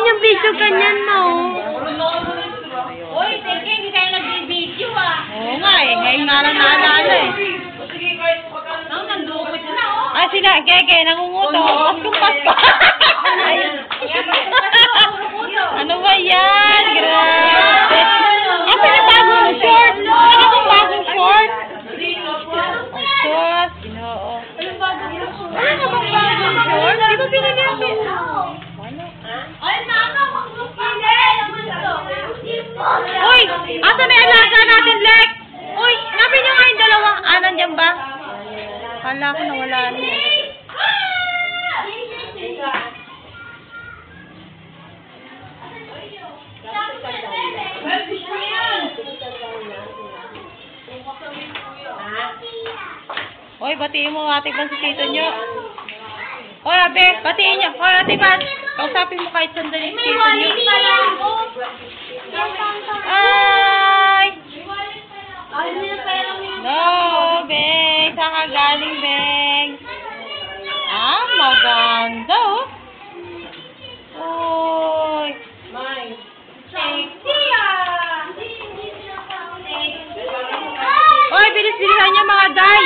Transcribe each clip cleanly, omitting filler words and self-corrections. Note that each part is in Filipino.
yung video kanyan, no? Uy, teke, hindi tayo nag-video Oo nga eh. Ngayon nga lang naalala eh. Nandukot na, oh. Ah, sila, Keke, nangunguto. Paskong Pasko. Ano ba yan? Grabe. Kasi yung bagong short. Ano yung bagong short? Oh, short. Ginoo. Ano ba bagong short? Di ba pinili natin? Ay, mama, magpapili. Uy! Asa na yung alaga natin, Lex? Uy! Hanapin nyo nga yung dalawang. Ah, nandiyan ba? Kala ko nawala na. Uy, batiin mo ate Ban si tito nyo. Uy, ate, batiin nyo. Uy, ate Ban, kausapin mo kahit sandali si tito nyo. Ay! No, Beng. Saan ka galing, Beng? Ah, maganda, oh. Uy. Uy, bilis-bilisan nyo mga day.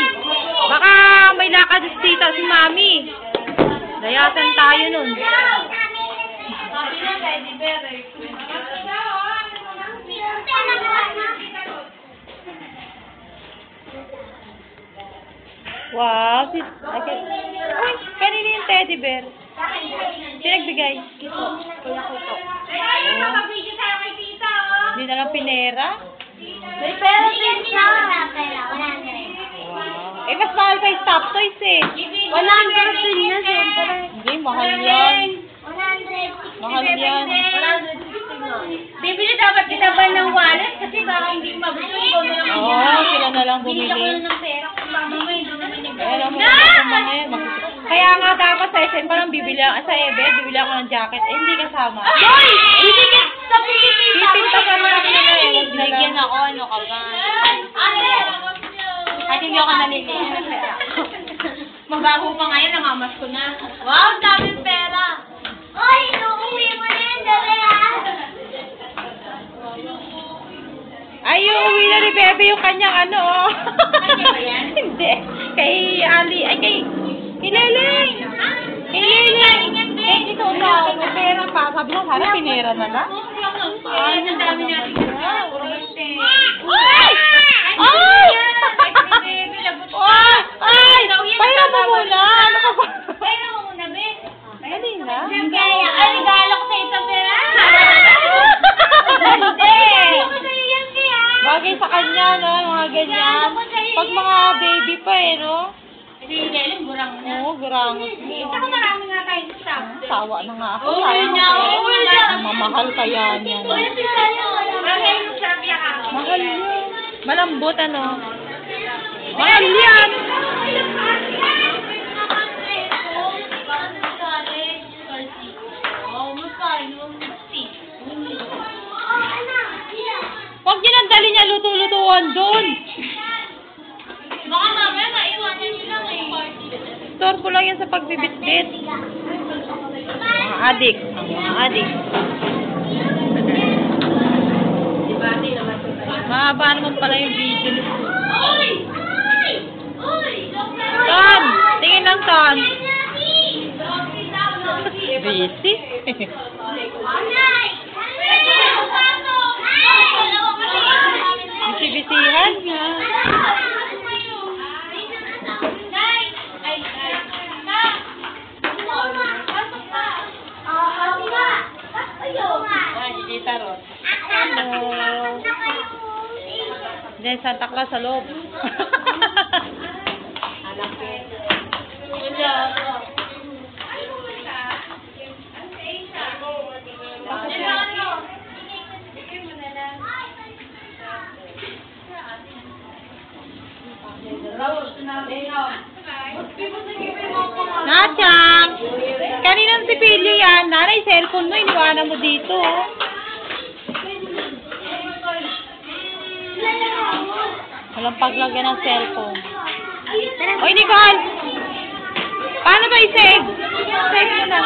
Baka may lakad si tita si mami. Dayasan tayo nun. Wow, uy, kanina yung teddy bear. Pinagbigay. Hindi na lang pinera. May pera din siya. Wow. Eh, mas mahal pa yung stop toys eh. 100 din na, siyempre. Hindi, mahal yan. 160. Mahal yan. Bibili dapat kita ba ng wallet? Kasi baka hindi magusto yung Oo, sila na lang bumili. ng pera kung mama yung dumaman yung Kaya lang mo yung mga yan. Kaya nga dapat sa SM parang bibili ako, sa Ebe, bibili ako ng jacket. Eh, hindi kasama. Hoy! Ibigay sa Pilipinas! Pipinta ka na lang nila eh. Bigyan ako, ano ka ba? At hindi ako naliliit. Mabago pa ngayon, nangamas ko na. Wow, daming pera. Hoy! Inuuwi mo na yan, dali ah! Ay, uuwi na ni Bebe yung kanyang ano, oh. Kanya ba yan? Hindi. Kay Ali, ay kay Leleng. Kay Leleng. Eh, ito na, may pera pa. Sabi lang, sana pinera na lang. Ay, ang dami natin na. Ay! Ay! Ay! Pahira mo muna. Ano ka ba? Pera mo muna, be. Dali na. Kaya, ay, regalo ko sa isang pera. Hindi. Bagay sa kanya, no? Mga ganyan. Pag mga baby pa eh, no? Kasi Leleng, burang na. Oo, gurangot mo. Saka marami nga tayong staff. Sawa na nga ako. Oo, yun niya. Oo, yun niya. Mamahal kaya niya. Bagay yung sarap niya ka. Mahal yun. Malambot, ano? Mahal yan. Huwag niyo nang dali niya luto-lutuan doon. Baka mamaya maiwanan nyo lang eh. Storbo lang yan sa pagbibitbit. Mga adik. Ang mga adik. Mahaba naman pala yung video nito. Uy! Uy! Uy! Ton! Tingin lang, Ton. Busy. Bisi-bisihan nga. Diyan, Santa Claus sa loob. Nachang! Kaninang si Pilio yan? Nanay, cellphone mo, iniwanan mo dito. Walang paglagyan ng cellphone. Oy, Nicole! Paano ba i-save? Save mo na.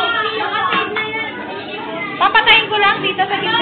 Papatay lang dito sa gitna.